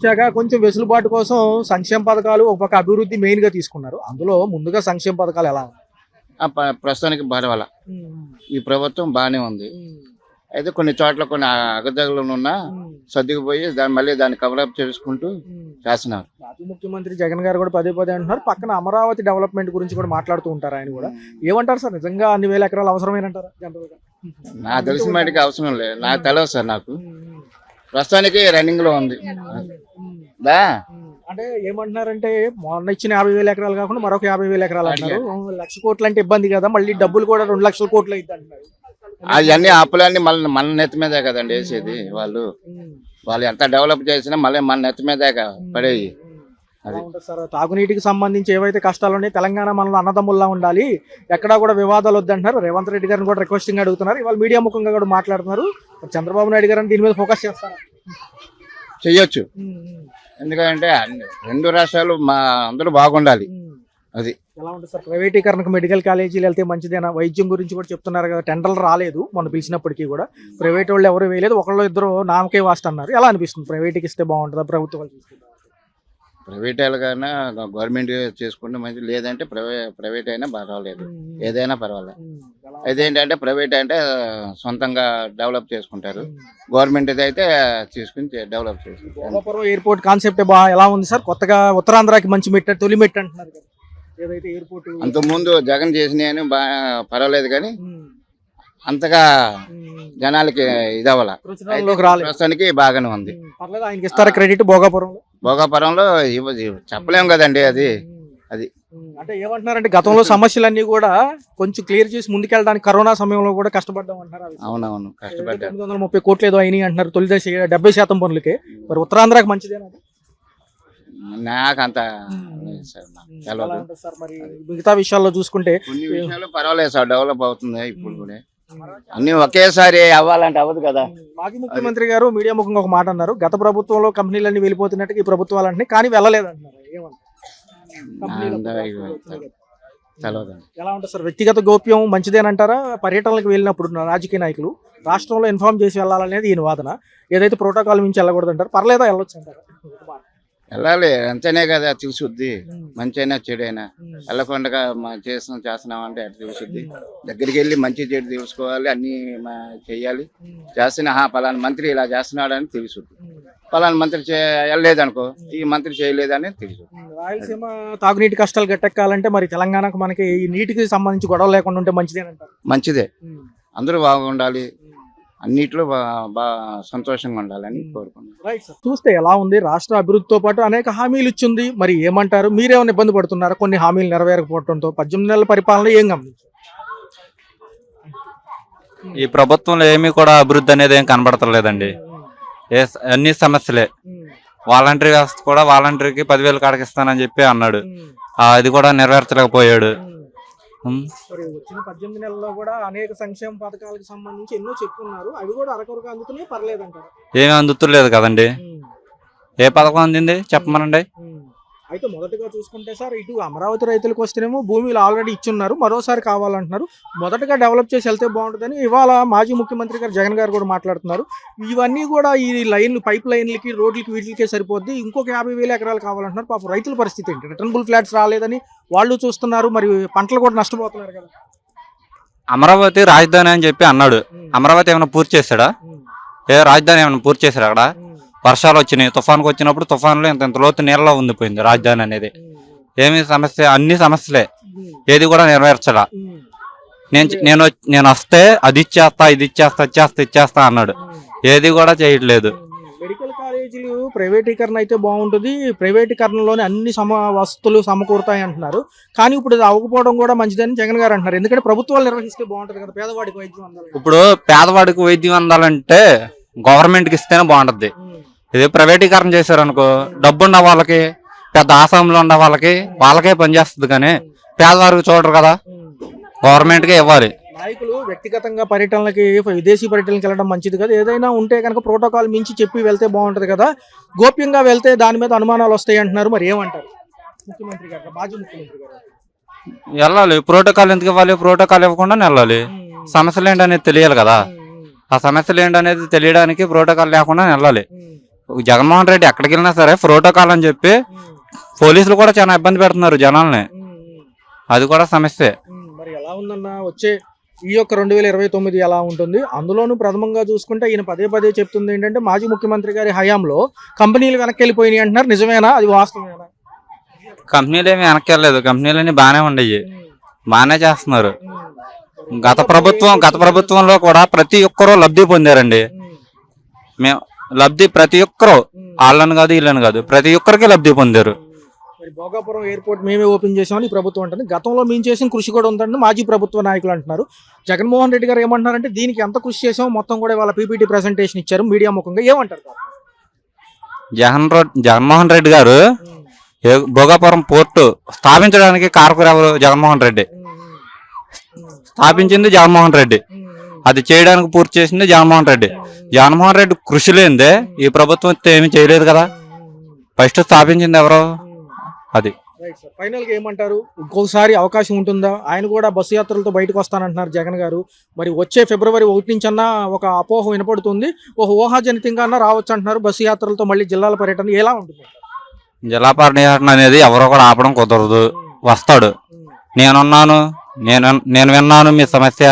వచ్చాక కొంచెం వెసులుబాటు కోసం సంక్షేమ పథకాలు ఒక పక్క అభివృద్ధి మెయిన్ గా తీసుకున్నారు. అందులో ముందుగా సంక్షేమ పథకాలు ఎలా ఉన్నాయి? ప్రస్తుతానికి పర్వాల ఈ ప్రభుత్వం బాగానే ఉంది. అయితే కొన్ని చోట్ల కొన్ని అగదగలు ఉన్నా సర్దుకుపోయి మళ్ళీ దాన్ని కవరప్ చేసుకుంటూ చేస్తున్నారు. మాజీ ముఖ్యమంత్రి జగన్ గారు కూడా పదే పదే అంటున్నారు, పక్కన అమరావతి డెవలప్మెంట్ గురించి కూడా మాట్లాడుతూ ఉంటారు. ఆయన కూడా ఏమంటారు సార్, నిజంగా అన్ని వేల ఎకరాలు అవసరమేనంటారా? జనరల్ గా నాకు తెలిసిన వాటికి అవసరం లేదు, నాకు తెలియదు సార్. నాకు ప్రస్తుతానికి రన్నింగ్ లో ఉంది. అంటే ఏమంటున్నారంటే మొన్న ఇచ్చిన 50,000 ఎకరాలు కాకుండా మరొక 50,000 ఎకరాలు అంటున్నారు. 1,00,000 కోట్లు అంటే ఇబ్బంది కదా, మళ్ళీ డబ్బులు కూడా 2,00,000 కోట్లు అయితే అంటున్నారు. అవన్నీ అప్పులన్నీ మళ్ళీ మన నెత్తి మీదే కదండి వేసేది. వాళ్ళు ఎంత డెవలప్ చేసినా మళ్ళీ మన నెత్తి మీదే పడేవి. సార్, తాగునీటికి సంబంధించి ఏవైతే కష్టాలు ఉన్నాయి, తెలంగాణ మనలో అన్నదమ్ముల్లా ఉండాలి, ఎక్కడా కూడా వివాదాలు వద్దంటున్నారు. రేవంత్ రెడ్డి గారిని కూడా రిక్వెస్టింగ్ అడుగుతున్నారు. ఇవాళ మీడియా ముఖంగా కూడా మాట్లాడుతున్నారు. చంద్రబాబు నాయుడు గారు దీని మీద ఫోకస్ చేస్తారు. చెయ్యొచ్చు, ఎందుకంటే రెండు రాష్ట్రాలు అందరూ బాగుండాలి. అది ఎలా ఉంటుంది సార్, ప్రైవేటీకరణకు మెడికల్ కాలేజీలు వెళ్తే మంచిదేనా? వైద్యం గురించి కూడా చెప్తున్నారు కదా, టెండర్లు రాలేదు మొన్న పిలిచినప్పటికీ కూడా, ప్రైవేట్ వాళ్ళు ఎవరు వేయలేదు, ఒకళ్ళు ఇద్దరు నామకే వాస్ట్ అన్నారు. ఎలా అనిపిస్తుంది, ప్రైవేట్కి ఇస్తే బాగుంటుందా, ప్రభుత్వాలు తీసుకుంటారు? ప్రైవేట్ కన్నా గవర్నమెంట్ చేసుకుంటే మంచి, లేదంటే ప్రైవేట్ అయినా పర్వాలేదు, ఏదైనా పర్వాలేదు. అదేంటంటే ప్రైవేట్ అంటే సొంతంగా డెవలప్ చేసుకుంటారు, గవర్నమెంట్ అయితే తీసుకుని డెవలప్ చేసుకుంటారు. ఎయిర్పోర్ట్ కాన్సెప్ట్ ఎలా ఉంది సార్? కొత్తగా ఉత్తరాంధ్రకి మంచి మెట్టు, తొలి మెట్టు అంటున్నారు కదా, ఏదైతే ఎయిర్పోర్ట్ అంతకుముందు జగన్ చేసినాయని పర్వాలేదు, కానీ అంతగా జనాలకి ఇదవ్వాల. ప్రస్తుతానికి బాగానే ఉంది. ఆయనకి ఇస్తారా క్రెడిట్? భోగాపురంలో చెప్పలేం కదండి. అది అంటే ఏమంటున్నారంటే గతంలో సమస్యలన్నీ కూడా కొంచెం క్లియర్ చేసి ముందుకెళ్ళడానికి కరోనా సమయంలో కూడా కష్టపడ్డాం అంటారు. అవునవును, కష్టపడ్డారు. 930 కోట్లు ఏదో అయినాయి అంటున్నారు తొలి దశ, 70% పనులకే. మరి ఉత్తరాంధ్రకి మంచిదేనా? నాకు అంత సార్, మరి మిగతా విషయాల్లో చూసుకుంటే కొన్ని విషయాలు పర్వాలేదు సార్, డెవలప్ అవుతుంది. ఇప్పుడు కూడా అన్ని ఒకేసారి అవ్వాలంటే అవ్వదు కదా. మాజీ ముఖ్యమంత్రి గారు మీడియా ముఖంగా ఒక మాట అన్నారు, గత ప్రభుత్వంలో కంపెనీలన్నీ వెళ్ళిపోతున్నట్టు ఈ ప్రభుత్వాలు అంటే, కానీ వెళ్ళలేదు అంటున్నారు. ఎలా ఉంటుంది సార్, వ్యక్తిగత గోప్యం మంచిదేనంటారా? పర్యటనలకు వెళ్ళినప్పుడు రాజకీయ నాయకులు రాష్ట్రంలో ఇన్ఫార్మ్ చేసి వెళ్ళాలనేది ఈయన వాదన. ఏదైతే ప్రోటోకాల్ మించి వెళ్ళకూడదు అంటారు, పర్లేదా వెళ్ళొచ్చు అంటారు? వెళ్ళాలి, అంతేనే కదా చూసుద్ది. మంచి అయినా చెడు అయినా వెళ్ళకుండా చేస్తున్నాం అంటే అట్లా చూసుద్ది. దగ్గరికి వెళ్ళి మంచి చెడు తెలుసుకోవాలి, అన్ని చెయ్యాలి. చేస్తున్నా పలానా మంత్రి ఇలా చేస్తున్నాడు అని తెలుసుద్ది. పలానా మంత్రి వెళ్ళలేదు అనుకో, ఈ మంత్రి చేయలేదని తెలుసు. రాయలసీమ తాగునీటి కష్టాలు గట్టెక్కాలంటే మరి తెలంగాణకు మనకి ఈ నీటికి సంబంధించి గొడవ లేకుండా ఉంటే మంచిదేనంటారు. మంచిదే, అందరూ బాగుండాలి, అన్నిట్లో బాగా సంతోషంగా ఉండాలని కోరుకుంటున్నాను. చూస్తే ఎలా ఉంది, రాష్ట్ర అభివృద్ధితో పాటు అనేక హామీలు ఇచ్చింది. మరి ఏమంటారు, మీరేమైనా ఇబ్బంది పడుతున్నారా కొన్ని హామీలు నెరవేరకపోవడంతో? 18 నెలల పరిపాలన ఏం గమనించారు? ఈ ప్రభుత్వంలో ఏమీ కూడా అభివృద్ధి అనేది ఏం కనబడతలేదండి. అన్ని సమస్యలే. వాలంటరీ వ్యవస్థ కూడా వాలంటరీకి 10,000 కాడకిస్తానని చెప్పి అన్నాడు, అది కూడా నెరవేర్చలేకపోయాడు. వచ్చిన 18 నెలల్లో కూడా అనేక సంక్షేమ పథకాలకు సంబంధించి ఎన్నో చెప్పుకున్నారు, అవి కూడా అరకొరకు అందుతున్నాయి, పర్లేదంటారు. ఏమీ అందుతులేదు కదండి. ఏ పథకం అందింది చెప్పమనండి. అయితే మొదటగా చూసుకుంటే సార్, ఇటు అమరావతి రైతులకు వస్తేనేమో భూమిలు ఆల్రెడీ ఇచ్చున్నారు, మరోసారి కావాలంటున్నారు. మొదటగా డెవలప్ చేసి వెళ్తే బాగుంటుందని ఇవాళ మాజీ ముఖ్యమంత్రి గారు జగన్ గారు కూడా మాట్లాడుతున్నారు. ఇవన్నీ కూడా ఈ లైన్లు, పైప్ లైన్లకి, రోడ్లకి, వీటికే సరిపోద్ది, ఇంకొక 50,000 ఎకరాలు కావాలంటున్నారు. పాపం రైతుల పరిస్థితి ఏంటి? రిటర్నబుల్ ఫ్లాట్స్ రాలేదని వాళ్ళు చూస్తున్నారు, మరి పంటలు కూడా నష్టపోతున్నారు కదా. అమరావతి రాజధాని అని చెప్పి అన్నాడు, అమరావతి ఏమైనా పూర్తి చేశాడా? రాజధాని ఏమైనా పూర్తి చేశాడు? అక్కడ వర్షాలు వచ్చినాయి, తుఫాన్కి వచ్చినప్పుడు తుఫాన్లో ఇంత లోతు నీళ్ళలో ఉండిపోయింది రాజధాని అనేది. ఏమి సమస్య, అన్ని సమస్యలే, ఏది కూడా నెరవేర్చడా. నేను వస్తే అది ఇచ్చేస్తా, ఇది ఇచ్చేస్తా అన్నాడు, ఏది కూడా చేయట్లేదు. మెడికల్ కాలేజీలు ప్రైవేటీకరణ అయితే బాగుంటుంది, ప్రైవేటీకరణలోనే అన్ని వస్తువులు సమకూరుతాయి అంటున్నారు. కానీ ఇప్పుడు ఇది అవ్వకపోవడం కూడా మంచిదని జగన్ గారు అంటున్నారు, ఎందుకంటే ప్రభుత్వాలు నిర్వహిస్తే బాగుంటుంది కదా, పేదవాడికి వైద్యం అందాలి. ఇప్పుడు పేదవాడికి వైద్యం అందాలంటే గవర్నమెంట్కి ఇస్తేనే బాగుంటుంది. ఇది ప్రైవేటీకరణ చేశారనుకో, డబ్బున్న వాళ్ళకి, పెద్ద ఆసాంలో ఉన్న వాళ్ళకే పనిచేస్తుంది, కానీ పేదవారికి చూడరు కదా, గవర్నమెంట్కే ఇవ్వాలి. నాయకులు వ్యక్తిగతంగా పర్యటనలకి, విదేశీ పర్యటనలకు వెళ్ళడం మంచిది కదా, ఏదైనా ఉంటే కనుక ప్రోటోకాల్ మించి చెప్పి వెళ్తే బాగుంటుంది కదా, గోప్యంగా వెళ్తే దాని మీద అనుమానాలు వస్తాయి అంటున్నారు. మరి ఏమంటారు ముఖ్యమంత్రి గారు, మాజీ ముఖ్యమంత్రి గారు? వెళ్ళాలి, ప్రోటోకాల్ ఎందుకు ఇవ్వాలి? ప్రోటోకాల్ ఇవ్వకుండా వెళ్ళాలి. సమస్యలు ఏంటనేది తెలియాలి కదా, ఆ సమస్యలు ఏంటనేది తెలియడానికి ప్రోటోకాల్ లేకుండా వెళ్ళాలి. జగన్మోహన్ రెడ్డి ఎక్కడికి వెళ్ళినా సరే ప్రోటోకాల్ అని చెప్పి పోలీసులు కూడా చాలా ఇబ్బంది పెడుతున్నారు జనాల్ని. అది కూడా సమస్యే. మరి ఎలా ఉందన్న వచ్చే ఈ యొక్క 2029 ఎలా ఉంటుంది? అందులోనూ ప్రథమంగా చూసుకుంటే ఈయన పదే పదే చెప్తుంది ఏంటంటే మాజీ ముఖ్యమంత్రి గారి హయాంలో కంపెనీలు వెనక్కి వెళ్ళిపోయినాయి అంటున్నారు. నిజమేనా? అది వాస్తవమేనా? కంపెనీలు ఏమి వెనక్కి వెళ్ళలేదు, కంపెనీలన్నీ బాగానే ఉండేవి, బాగానే చేస్తున్నారు. గత ప్రభుత్వంలో కూడా ప్రతి ఒక్కరూ లబ్ధి పొందారండి. మేము లబ్ధి ప్రతి ఒక్కరు, వాళ్ళని కాదు వీళ్ళని కాదు, ప్రతి ఒక్కరికి లబ్ధి పొందారు. మరి భోగాపురం ఎయిర్పోర్ట్ మేమే ఓపెన్ చేసామని ఈ ప్రభుత్వం అంటుంది. గతంలో మేము చేసిన కృషి కూడా ఉందంటే మాజీ ప్రభుత్వ నాయకులు అంటున్నారు. జగన్మోహన్ రెడ్డి గారు ఏమంటున్నారంటే దీనికి ఎంత కృషి చేసామో మొత్తం కూడా వాళ్ళ పీపీటీ ప్రెజెంటేషన్ ఇచ్చారు మీడియా ముఖంగా. ఏమంటారు? జగన్మోహన్ రెడ్డి గారు భోగాపురం పోర్టు స్థాపించడానికి కారకులు ఎవరు? జగన్మోహన్ రెడ్డి. స్థాపించింది జగన్మోహన్ రెడ్డి, అది చేయడానికి పూర్తి చేసింది జగన్మోహన్ రెడ్డి. జగన్మోహన్ రెడ్డి కృషి లేనిదే ఈ ప్రభుత్వం ఏమీ చేయలేదు కదా. ఫస్ట్ స్థాపించింది ఎవరు? అది. ఫైనల్ గా ఏమంటారు? ఇంకోసారి అవకాశం ఉంటుందా? ఆయన కూడా బస్సు యాత్రలతో బయటకు వస్తానంటున్నారు జగన్ గారు. మరి వచ్చే ఫిబ్రవరి 1 నుంచి అన్నా ఒక అపోహ వినపడుతుంది, ఒక ఊహాజనితంగా అన్నా రావచ్చు అంటున్నారు బస్సు యాత్రలతో మళ్ళీ జిల్లాల పర్యటన. ఎలా ఉంటుంది? జిల్లా పర్యటన అనేది ఎవరో కూడా ఆపడం కుదరదు. వస్తాడు, నేనున్నాను, నేను విన్నాను మీ సమస్య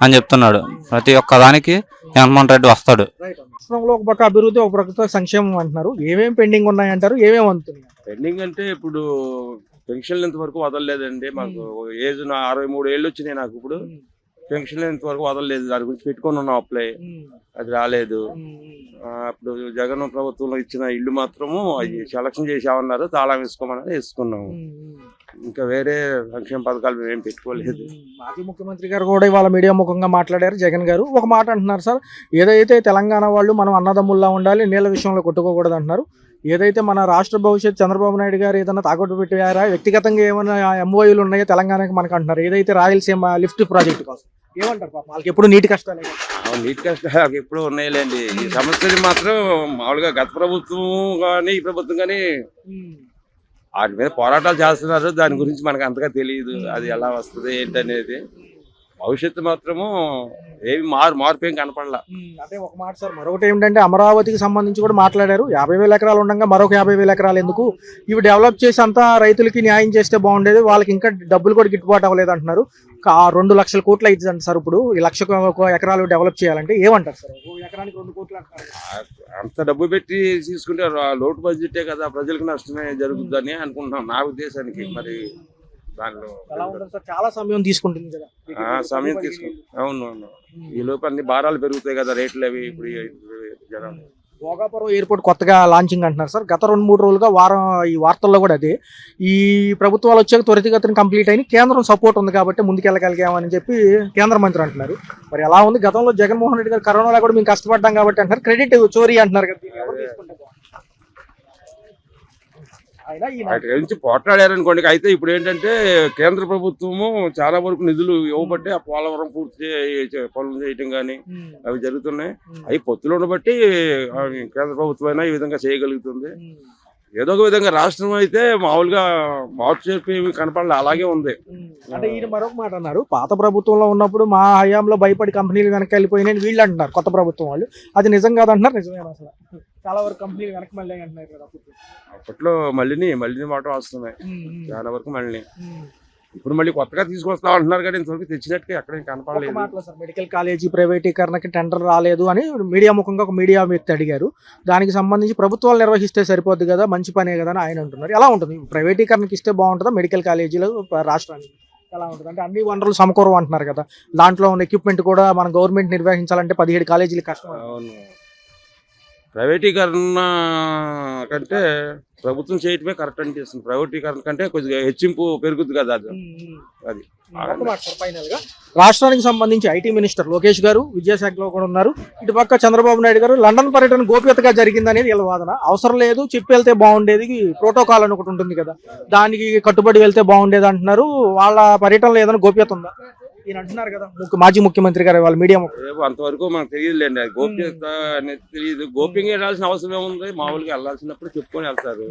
అని చెప్తున్నాడు. ప్రతి ఒక్క దానికి జగన్మోహన్ రెడ్డి వస్తాడు. రాష్ట్రంలో ఒక పక్క అభివృద్ధి, ఒక పక్క సంక్షేమం అంటున్నారు. ఏమేమి పెండింగ్ ఉన్నాయంటారు? ఏమేమి అందుతున్నాయి? పెండింగ్ అంటే ఇప్పుడు పెన్షన్లు ఇంతవరకు వదలలేదండి. మాకు ఏజ్ 63 ఏళ్ళు వచ్చినాయి నాకు. ఇప్పుడు పెన్షన్లు ఇంతవరకు వదలలేదు. దాని గురించి పెట్టుకొని ఉన్నాం అప్లై, అది రాలేదు. ఇప్పుడు జగన్ ప్రభుత్వంలో ఇచ్చిన ఇల్లు మాత్రము అవి సెలక్షన్ చేసామన్నారు, తాళం వేసుకోమన్నారు, వేసుకున్నాము. ఇంకా వేరే సంక్షేమ పథకాలు మేము ఏం పెట్టుకోలేదు. మాజీ ముఖ్యమంత్రి గారు కూడా ఇవాళ మీడియా ముఖంగా మాట్లాడారు. జగన్ గారు ఒక మాట అంటున్నారు, సార్ ఏదైతే తెలంగాణ వాళ్ళు మనం అన్నదమ్ముల్లా ఉండాలి, నీళ్ళ విషయంలో కొట్టుకోకూడదు అంటున్నారు. ఏదైతే మన రాష్ట్ర భవిష్యత్ చంద్రబాబు నాయుడు గారు ఏదైనా తాకట్టు పెట్టారా, వ్యక్తిగతంగా ఏమైనా ఎంఓయూలు ఉన్నాయో తెలంగాణకి మనకు అంటున్నారు. ఏదైతే రాయలసీమ లిఫ్ట్ ప్రాజెక్ట్ కోసం ఏమంటారు? పాపం వాళ్ళకి ఎప్పుడు నీటి కష్టాలే. నీటి కష్టాలు ఎప్పుడు ఉన్నాయిలేండి. ఈ సమస్యలు మాత్రం మామూలుగా గత ప్రభుత్వం కానీ ఈ ప్రభుత్వం కానీ వాటి మీద పోరాటాలు చేస్తున్నారు. దాని గురించి మనకు అంతగా తెలియదు, అది ఎలా వస్తుంది ఏంటనేది. భవిష్యత్తు మాత్రము ఏమి మార్పు ఏం కనపడలా. అదే ఒక మాట సార్. మరొకటి ఏంటంటే అమరావతికి సంబంధించి కూడా మాట్లాడారు. 50,000 ఎకరాలు ఉండగా మరొక 50,000 ఎకరాలు ఎందుకు? ఇవి డెవలప్ చేసి అంతా రైతులకి న్యాయం చేస్తే బాగుండేది. వాళ్ళకి ఇంకా డబ్బులు కూడా గిట్టుబాటు అవ్వలేదు అంటున్నారు. 2 లక్షల కోట్లు అవుతుంది సార్ ఇప్పుడు ఈ 1,00,000 ఎకరాలు డెవలప్ చేయాలంటే. ఏమంటారు సార్? ఎకరానికి 2 కోట్లు అంటారు. అంత డబ్బు పెట్టి తీసుకుంటే లోటు బడ్జెటే కదా, ప్రజలకు నష్టమే జరుగుతుందని అనుకుంటున్నాం నా ఉద్దేశానికి. మరి దానిలో చాలా సమయం తీసుకుంటుంది కదా. సమయం తీసుకుంటుంది. అవును, ఈ లోపు అన్ని భారాలు పెరుగుతాయి కదా, రేట్లు అవి. ఇప్పుడు జనాలు భోగాపురం ఎయిర్పోర్ట్ కొత్తగా లాంచింగ్ అంటున్నారు సార్. గత 2-3 రోజులుగా ఈ వార్తల్లో కూడా అదే. ఈ ప్రభుత్వాలు వచ్చాక త్వరితగతిన కంప్లీట్ అయిన కేంద్రం సపోర్ట్ ఉంది కాబట్టి ముందుకెళ్ళగలిగామని చెప్పి కేంద్ర మంత్రి అంటున్నారు. మరి ఎలా ఉంది? గతంలో జగన్మోహన్ రెడ్డి గారు కరోనాలో కూడా మేము కష్టపడ్డాం కాబట్టి అంటున్నారు. క్రెడిట్ చోరీ అంటున్నారు కదా. వాటి గురించి పోట్లాడారనుకోండి. అయితే ఇప్పుడు ఏంటంటే కేంద్ర ప్రభుత్వము చాలా వరకు నిధులు ఇవ్వబట్టి ఆ పోలవరం పూర్తి పనులు చేయటం కానీ అవి జరుగుతున్నాయి. అవి పొత్తులు ఉండబట్టి కేంద్ర ప్రభుత్వం అయినా ఈ విధంగా చేయగలుగుతుంది. ఏదో ఒక విధంగా రాష్ట్రం అయితే మామూలుగా మార్పు చేర్పు కనపడాలి, అలాగే ఉంది. అంటే ఈయన మరొక మాట అన్నారు, పాత ప్రభుత్వంలో ఉన్నప్పుడు మా హయాంలో భయపడి కంపెనీలు వెనక్కి వెళ్ళిపోయినాయి వీళ్ళు అంటున్నారు కొత్త ప్రభుత్వం వాళ్ళు. అది నిజం కాదంటున్నారు. నిజమేనా? అసలు చాలా వరకు కంపెనీలు వెనక్కి మళ్ళీ అంటున్నారు కదా. అప్పట్లో మళ్ళీ మాట వస్తున్నాయి చాలా వరకు. మళ్ళీ ఇప్పుడు మళ్ళీ కొత్తగా తీసుకొస్తా అంటున్నారు కానీ ఇంతవరకు తెచ్చినట్టుగా ఎక్కడ కనపడలేదు. మెడికల్ కాలేజీ ప్రైవేటీకరణకి టెండర్ రాలేదు అని మీడియా ముఖంగా ఒక మీడియా వ్యక్తి అడిగారు. దానికి సంబంధించి ప్రభుత్వాలు నిర్వహిస్తే సరిపోద్ది కదా, మంచి పనే కదా అని ఆయన అంటున్నారు. ఎలా ఉంటుంది? ప్రైవేటీకరణకి ఇస్తే బాగుంటుందా మెడికల్ కాలేజీలు రాష్ట్రానికి? ఎలా ఉంటుంది అంటే అన్ని వనరులు సమకూరం అంటున్నారు కదా, దాంట్లో ఉన్న ఎక్విప్మెంట్ కూడా మన గవర్నమెంట్ నిర్వహించాలంటే 17 కాలేజీలు కష్టం. అవును, ప్రైవేటీకరణ కంటే ప్రభుత్వం చేయటమే కరెక్ట్ అనిపిస్తుంది. ప్రైవేటీకరణ కంటే కొద్దిగా హెచ్చింపు పెరుగుతుంది కదా. అది ఫైనల్ గా రాష్ట్రానికి సంబంధించి ఐటీ మినిస్టర్ లోకేష్ గారు విద్యాశాఖలో కూడా ఉన్నారు. ఇటు పక్క చంద్రబాబు నాయుడు గారు లండన్ పర్యటన గోప్యతగా జరిగిందనేది వీళ్ళ వాదన. అవసరం లేదు, చెప్పి వెళ్తే బాగుండేది, ప్రోటోకాల్ అని ఒకటి ఉంటుంది కదా, దానికి కట్టుబడి వెళ్తే బాగుండేది అంటున్నారు. వాళ్ళ పర్యటనలో ఏదైనా గోప్యత ఉందా? ఈయన అంటున్నారు కదా మాజీ ముఖ్యమంత్రి గారు వాళ్ళ మీడియా. అంతవరకు మనకు తెలియదులేండి, అది గోప్యత అనేది తెలియదు. గోప్యంగా వెళ్ళాల్సిన అవసరం ఏముంది? మామూలుగా వెళ్ళాల్సినప్పుడు చెప్పుకొని వెళ్తారు.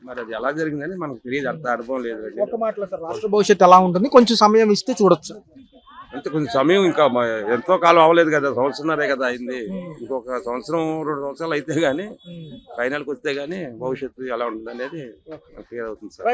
మరి అది ఎలా జరిగిందని మనకు తెలియదు, అంత అనుభవం లేదు. ఒక మాటలో సార్ రాష్ట్ర భవిష్యత్తు ఎలా ఉంటుంది? కొంచెం సమయం ఇస్తే చూడొచ్చు. అంటే కొంచెం సమయం ఇంకా ఎంతో కాలం అవ్వలేదు కదా, సంవత్సరంన్నరే కదా అయింది. ఇంకొక సంవత్సరం 2 సంవత్సరాలు అయితే గానీ ఫైనల్కి వస్తే గానీ భవిష్యత్తు ఎలా ఉంటుంది అనేది క్లియర్ అవుతుంది సార్.